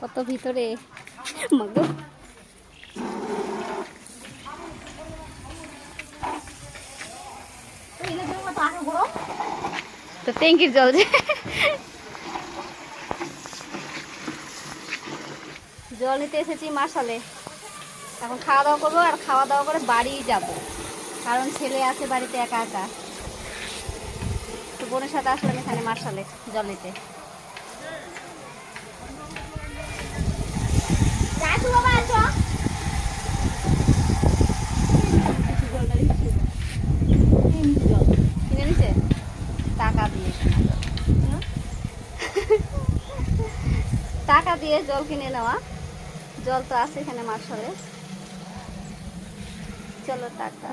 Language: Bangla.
কত ভিতরে মাগো। তো ট্যাঙ্কির জল যে জল নিতে এসেছি মার্শালে। এখন খাওয়া দাওয়া করবো, আর খাওয়া দাওয়া করে বাড়ি যাব, কারণ ছেলে আছে বাড়িতে একা একা। তো বোনের সাথে আসলাম এখানে মার্শালে জল নিতে। কিনে নিছে টাকা দিয়ে, টাকা দিয়ে জল কিনে নেওয়া। জল তো আছে এখানে মার্শালে। চলো টাকা।